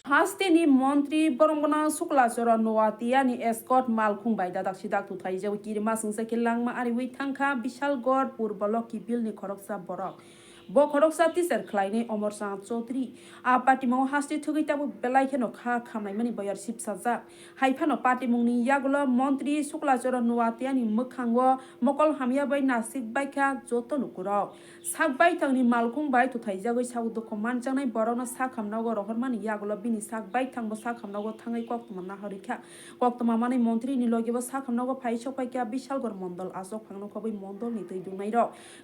हास्टेनि मन्त्री बरमगना शुक्लाचरण नवातियानि एस्कट मालखुंबाय दादाक सिदाक तुथाय जेव किरिमा संसे लांमा आरि बै थांखा विशालगढ़ पूर्वलकी बिलनि खरकसा बरक ब खरकसा टिचार खलायनि अमरचंद चौधरी आ पार्टीमाव हास्टे थुगैताबो बेलायखेनो खा खामनायमानि बयार सिपसाजा हाइफानो पार्टीमुंनि यागुल मन्त्री शुक्लाचरण नवातियानि मोखांगो मकल हामिया बै नासिक बायखा जतो नुकुराव साकबाय थांनि मालखुंबाय तुथाय जागै साउ दखमान जानाय बरनो साखामनागो रहरमानि यागुल बिनि साकबाय थांबो साखामनागो थाङै कक्तमा हरिखा कक्तमा माने मन्त्रीनि लगेबो साखामनागो फाइसो फाइका विशालगढ़ मंडल आसक फांनो खबै मंडलनि दै दुंनाय र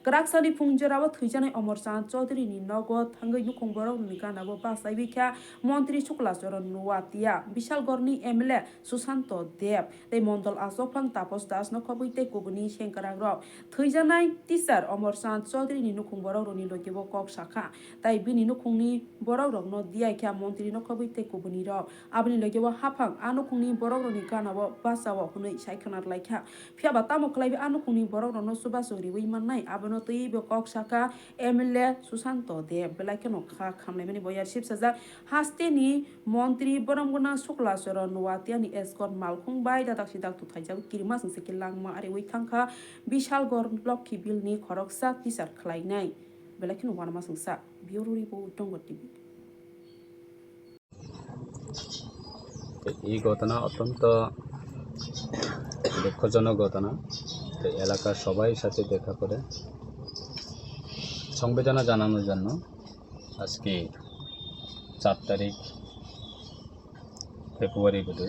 गराकसानि फुंजराबो थैजानाय अमरचंद चौधरीनि नगो थाङै नुखंबरनि गानाबो बासायबिखा मन्त्री शुक्लाचरण नवातिया विशालगढ़नि एमएलए सुशांत देव दै मंडल आसक फां तापस दास न खबै ते कुबुनि सेंकराग र थैजानाय टिचार अमरचंद चौधरीनि नुखंबरनि लगेबो कक साखा ताइ बिनि नुखंनि बररनो दियाखा मन्त्री न खबै ते कुबुनि र आबनि लगेबो हाफां आनुखंनि बररनि गानाबो बासाव हुनै सायखनार लायखा फियाबा तामो खलाइबे आनुखंनि बररनो सुबासुरि बै माननाय आबनो तैबो कक साखा एमएलए सुशांत देव बेलायखेनो खा खामनायमानि बयार सिपसाजा हास्टेनि मन्त्री बरमगना शुक्लाचरण नवातियानि एस्कट मालखुंबाय दादाक सिदाक तुथायजाब किरिमा संसे लांमा आरि बै थांखा विशालगढ़ लकी बिलनि खरकसा टिचार खलायनाय बेलायखेनो वानमा संसा ब्यूरो रिपोर्ट टंग टीवी। এই ঘটনা অত্যন্ত দুঃখজনক ঘটনা। এলাকার সবাই সাথে দেখা করে সংবেদনা জানানোর জন্য আজকে 4 তারিখ ফেব্রুয়ারি বোধ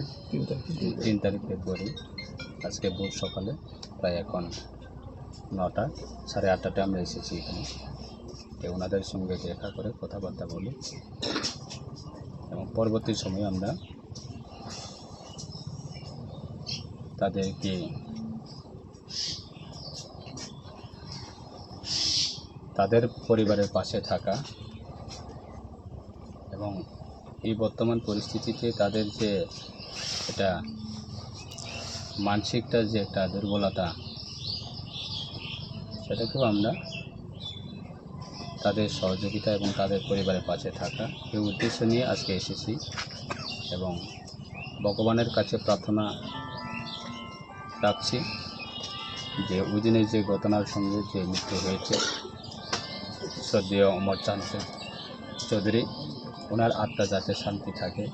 3 তারিখ ফেব্রুয়ারি আজকে বুধ সকালে প্রায় এখন 9টা 8:30টায় আমরা এসেছি এখানে। ওনাদের সঙ্গে দেখা করে কথাবার্তা বলি এবং পরবর্তী সময়ে আমরা তাদেরকে তাদের পরিবারের পাশে থাকা এবং এই বর্তমান পরিস্থিতিতে তাদের যে এটা মানসিকটা যে একটা দুর্বলতা সেটাকেও আমরা তাদের সহযোগিতা এবং তাদের পরিবারের পাশে থাকা এই উদ্দেশ্য নিয়ে আজকে এসেছি এবং ভগবানের কাছে প্রার্থনা রাখছি যে ওই দিনের যে ঘটনার সঙ্গে যে মৃত্যু হয়েছে শ্রদ্ধেয় অমরচন্দ চৌধুরী ওনার আত্মা যাতে শান্তি থাকে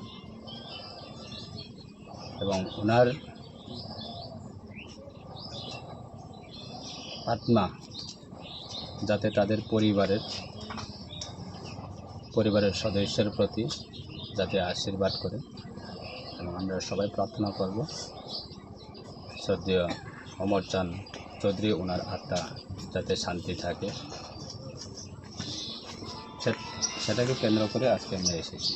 এবং ওনার আত্মা যাতে তাদের পরিবারের সদস্যের প্রতি যাতে আশীর্বাদ করে এবং আমরা সবাই প্রার্থনা করব শ্রদ্ধেয় অমরচন্দ চৌধুরী ওনার আত্মা যাতে শান্তি থাকে সেটাকে কেন্দ্র করে আজকে আমরা এসেছি।